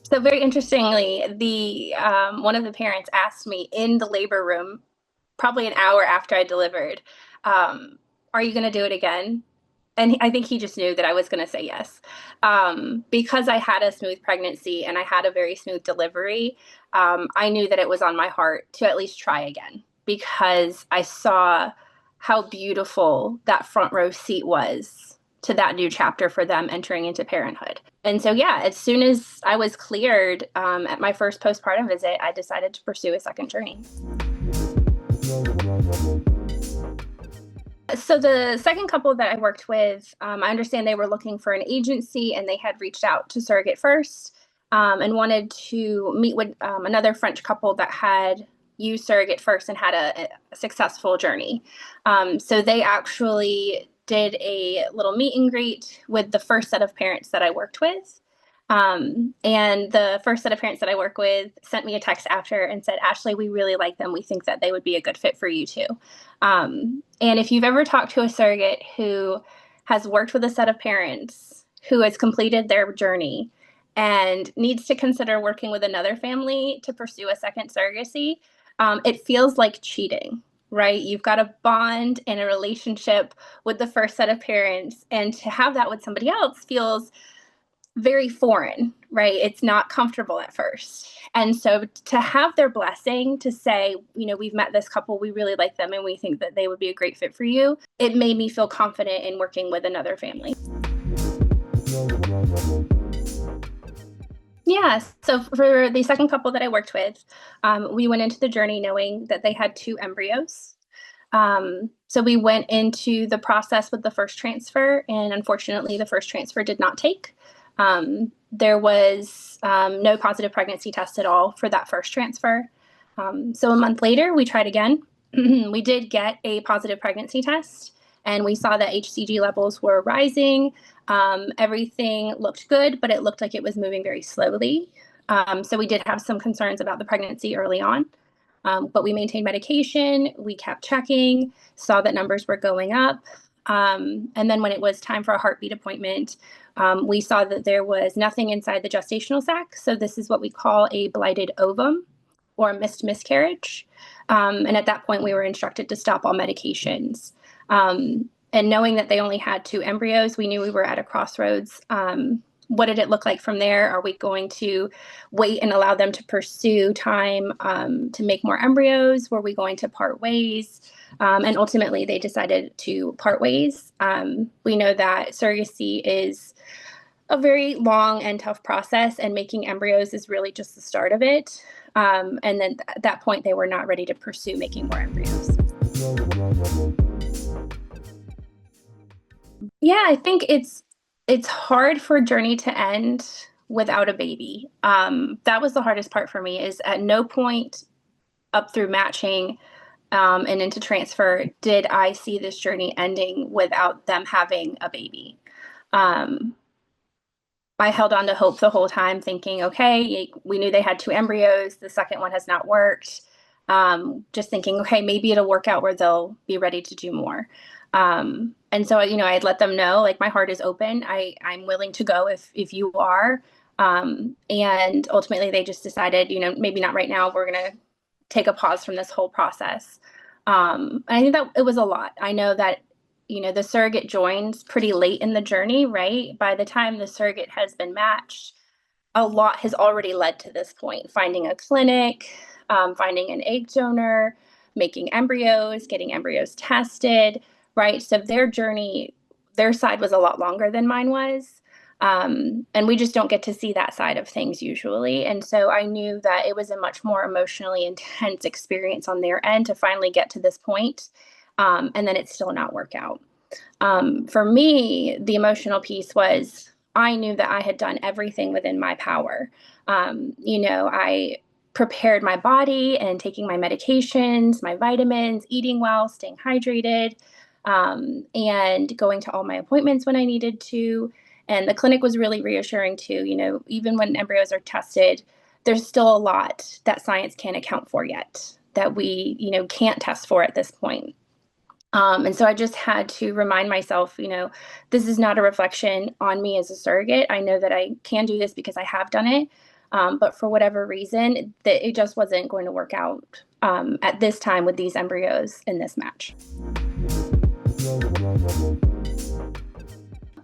So very interestingly, the one of the parents asked me in the labor room, probably an hour after I delivered, "Are you going to do it again?" And I think he just knew that I was going to say yes, because I had a smooth pregnancy and I had a very smooth delivery. I knew that it was on my heart to at least try again because I saw how beautiful that front row seat was to that new chapter for them entering into parenthood. And so, yeah, as soon as I was cleared at my first postpartum visit, I decided to pursue a second journey. So the second couple that I worked with, I understand they were looking for an agency and they had reached out to Surrogate first, and wanted to meet with another French couple that had used Surrogate first and had a successful journey. So they actually did a little meet and greet with the first set of parents that I worked with. And the first set of parents that I work with sent me a text after and said, "Ashley, we really like them. We think that they would be a good fit for you too." And if you've ever talked to a surrogate who has worked with a set of parents who has completed their journey and needs to consider working with another family to pursue a second surrogacy, it feels like cheating, right? You've got a bond and a relationship with the first set of parents, and to have that with somebody else feels very foreign, right? It's not comfortable at first. And so to have their blessing to say, we've met this couple, we really like them, and we think that they would be a great fit for you, it made me feel confident in working with another family. Yeah. So for the second couple that I worked with, we went into the journey knowing that they had two embryos. So we went into the process with the first transfer, and unfortunately, the first transfer did not take. There was no positive pregnancy test at all for that first transfer. So a month later, we tried again. We did get a positive pregnancy test, and we saw that HCG levels were rising. Everything looked good, but it looked like it was moving very slowly. So we did have some concerns about the pregnancy early on. But we maintained medication, we kept checking, saw that numbers were going up. And then when it was time for a heartbeat appointment, we saw that there was nothing inside the gestational sac. So this is what we call a blighted ovum or a missed miscarriage. And at that point, we were instructed to stop all medications. And knowing that they only had two embryos, we knew we were at a crossroads. What did it look like from there? Are we going to wait and allow them to pursue time to make more embryos? Were we going to part ways? And ultimately, they decided to part ways. We know that surrogacy is a very long and tough process, and making embryos is really just the start of it. And then at that point, they were not ready to pursue making more embryos. Yeah, I think it's hard for a journey to end without a baby. That was the hardest part for me, is at no point up through matching and into transfer did I see this journey ending without them having a baby. Um, I held on to hope the whole time, thinking, okay, we knew they had two embryos. The second one has not worked. Just thinking, okay, maybe it'll work out where they'll be ready to do more. And so, I'd let them know, like, my heart is open. I'm willing to go if you are. And ultimately they just decided, maybe not right now. We're going to take a pause from this whole process. And I think that it was a lot. I know that, the surrogate joins pretty late in the journey, right? By the time the surrogate has been matched, a lot has already led to this point: finding a clinic, finding an egg donor, making embryos, getting embryos tested, right? So their journey, their side was a lot longer than mine was. And we just don't get to see that side of things usually. And so I knew that it was a much more emotionally intense experience on their end to finally get to this point, and then it still not work out. For me, the emotional piece was, I knew that I had done everything within my power. I prepared my body and taking my medications, my vitamins, eating well, staying hydrated, and going to all my appointments when I needed to. And the clinic was really reassuring too. Even when embryos are tested, there's still a lot that science can't account for yet, that we, can't test for at this point. And so I just had to remind myself, this is not a reflection on me as a surrogate. I know that I can do this because I have done it. But for whatever reason, that it just wasn't going to work out at this time with these embryos in this match.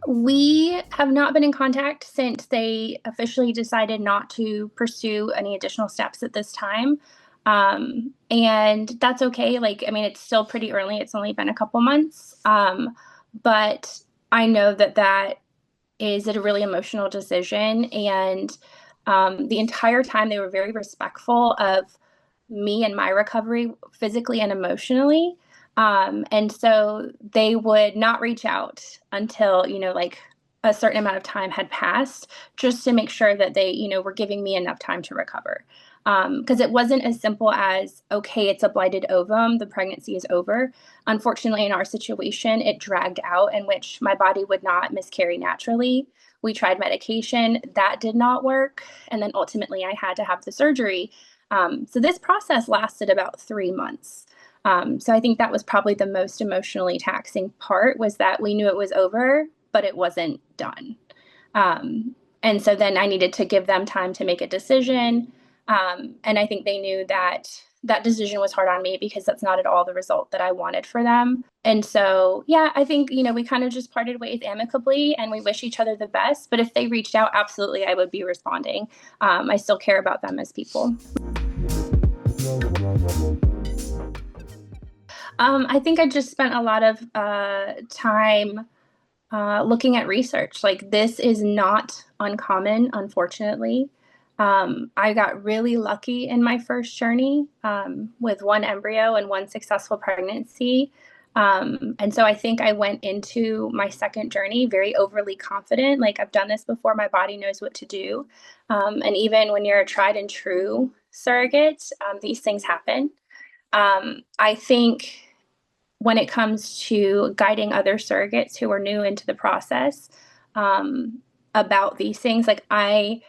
We have not been in contact since they officially decided not to pursue any additional steps at this time. And that's okay. Like, I mean, it's still pretty early. It's only been a couple months. But I know that that is a really emotional decision. And the entire time they were very respectful of me and my recovery physically and emotionally. And so they would not reach out until, like a certain amount of time had passed, just to make sure that they, were giving me enough time to recover. Because it wasn't as simple as, okay, it's a blighted ovum, the pregnancy is over. Unfortunately, in our situation, it dragged out, in which my body would not miscarry naturally. We tried medication, that did not work. And then ultimately, I had to have the surgery. So this process lasted about 3 months. So I think that was probably the most emotionally taxing part, was that we knew it was over, but it wasn't done. And so then I needed to give them time to make a decision. And I think they knew that that decision was hard on me, because that's not at all the result that I wanted for them. And so, yeah, I think, we kind of just parted ways amicably, and we wish each other the best. But if they reached out, absolutely, I would be responding. I still care about them as people. I think I just spent a lot of time looking at research. Like, this is not uncommon, unfortunately. I got really lucky in my first journey with one embryo and one successful pregnancy. And so I think I went into my second journey very overly confident. Like, I've done this before, my body knows what to do. And even when you're a tried and true surrogate, these things happen. I think when it comes to guiding other surrogates who are new into the process about these things, like, I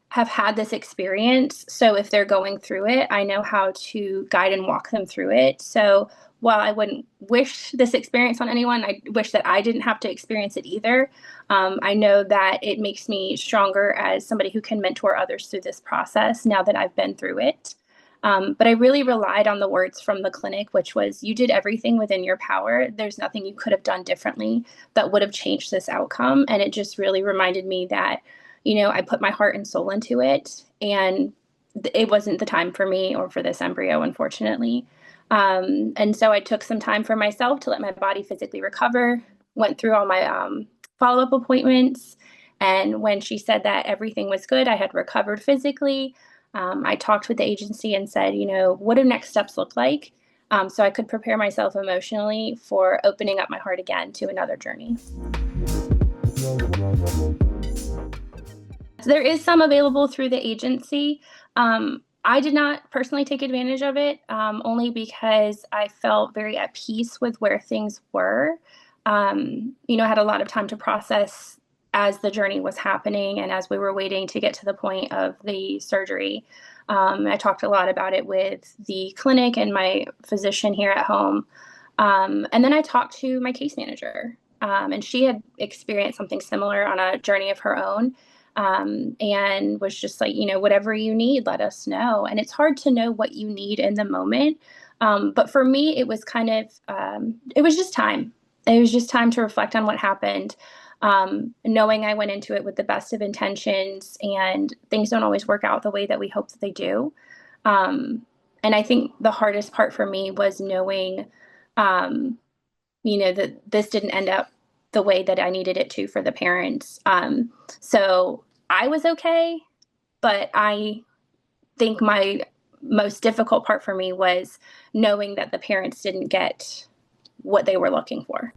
have had this experience. So if they're going through it, I know how to guide and walk them through it. So while I wouldn't wish this experience on anyone, I wish that I didn't have to experience it either. I know that it makes me stronger as somebody who can mentor others through this process now that I've been through it. But I really relied on the words from the clinic, which was, you did everything within your power. There's nothing you could have done differently that would have changed this outcome. And it just really reminded me that, I put my heart and soul into it, and it wasn't the time for me or for this embryo, unfortunately. And so I took some time for myself to let my body physically recover, went through all my follow-up appointments. And when she said that everything was good, I had recovered physically. I talked with the agency and said, what do next steps look like? So I could prepare myself emotionally for opening up my heart again to another journey. There is some available through the agency. I did not personally take advantage of it, only because I felt very at peace with where things were. I had a lot of time to process as the journey was happening and as we were waiting to get to the point of the surgery. I talked a lot about it with the clinic and my physician here at home. And then I talked to my case manager, and she had experienced something similar on a journey of her own. And was just like, whatever you need, let us know. And it's hard to know what you need in the moment. But for me, it was kind of, it was just time. It was just time to reflect on what happened, knowing I went into it with the best of intentions, and things don't always work out the way that we hope that they do. And I think the hardest part for me was knowing, that this didn't end up the way that I needed it to for the parents. So I was okay, but I think my most difficult part for me was knowing that the parents didn't get what they were looking for.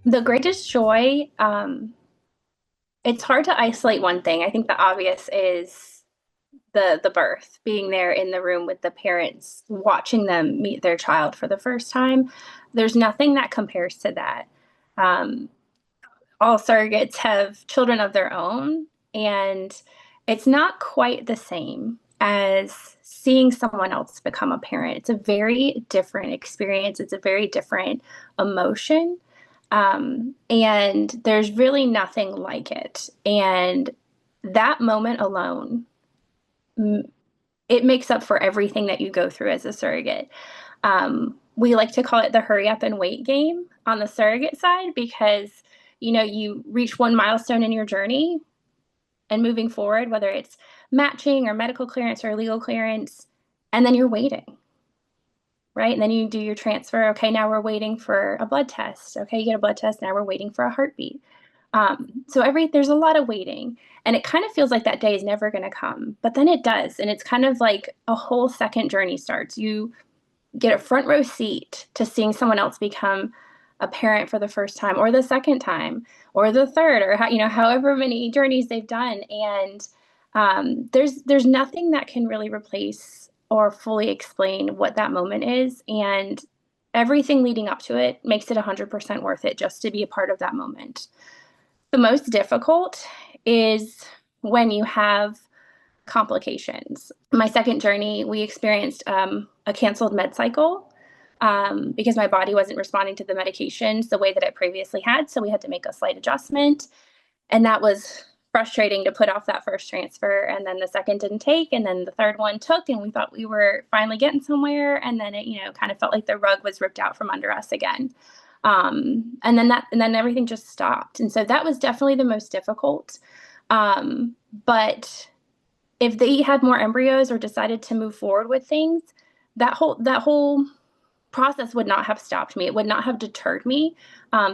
The greatest joy, it's hard to isolate one thing. I think the obvious is the birth, being there in the room with the parents, watching them meet their child for the first time. There's nothing that compares to that. Um, all surrogates have children of their own, and it's not quite the same as seeing someone else become a parent. It's a very different experience. It's a very different emotion. And there's really nothing like it. And that moment alone, it makes up for everything that you go through as a surrogate. We like to call it the hurry up and wait game on the surrogate side, because, you reach one milestone in your journey and moving forward, whether it's matching or medical clearance or legal clearance, and then you're waiting, right? And then you do your transfer. Okay, now we're waiting for a blood test. Okay, you get a blood test. Now we're waiting for a heartbeat. There's a lot of waiting, and it kind of feels like that day is never going to come, but then it does. And it's kind of like a whole second journey starts. You get a front row seat to seeing someone else become a parent for the first time, or the second time, or the third, or however many journeys they've done. And there's nothing that can really replace or fully explain what that moment is. And everything leading up to it makes it 100% worth it just to be a part of that moment. The most difficult is when you have complications. My second journey, we experienced a canceled med cycle because my body wasn't responding to the medications the way that it previously had. So we had to make a slight adjustment. And that was frustrating to put off that first transfer. And then the second didn't take. And then the third one took. And we thought we were finally getting somewhere. And then it, kind of felt like the rug was ripped out from under us again. And then everything just stopped. And so that was definitely the most difficult. But if they had more embryos or decided to move forward with things, that whole process would not have stopped me. It would not have deterred me,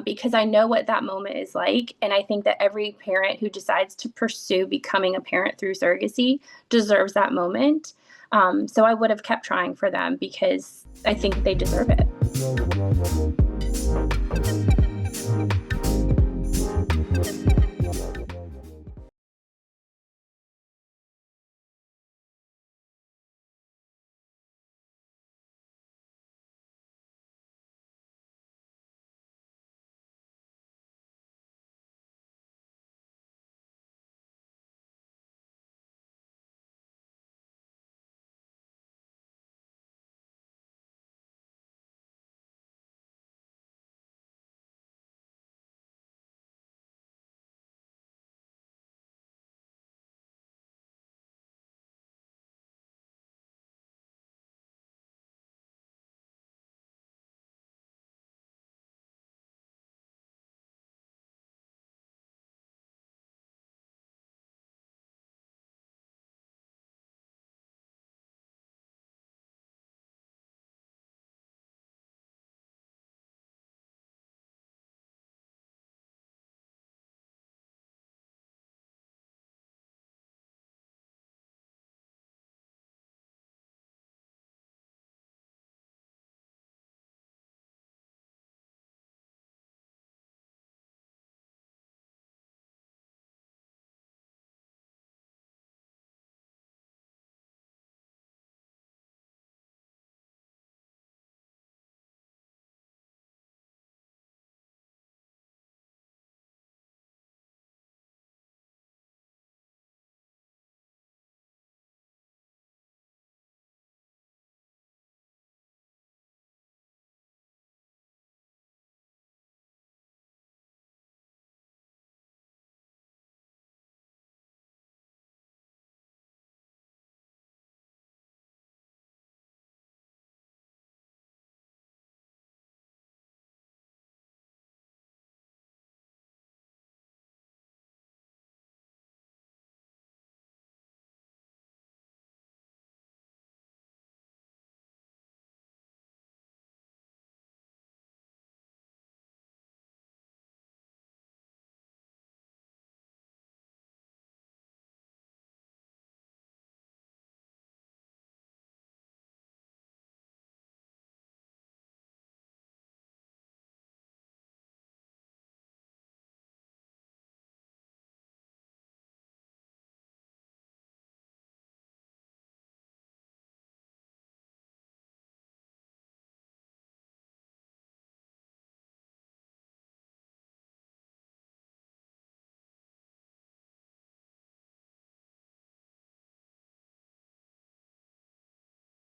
because I know what that moment is like. And I think that every parent who decides to pursue becoming a parent through surrogacy deserves that moment. So I would have kept trying for them because I think they deserve it.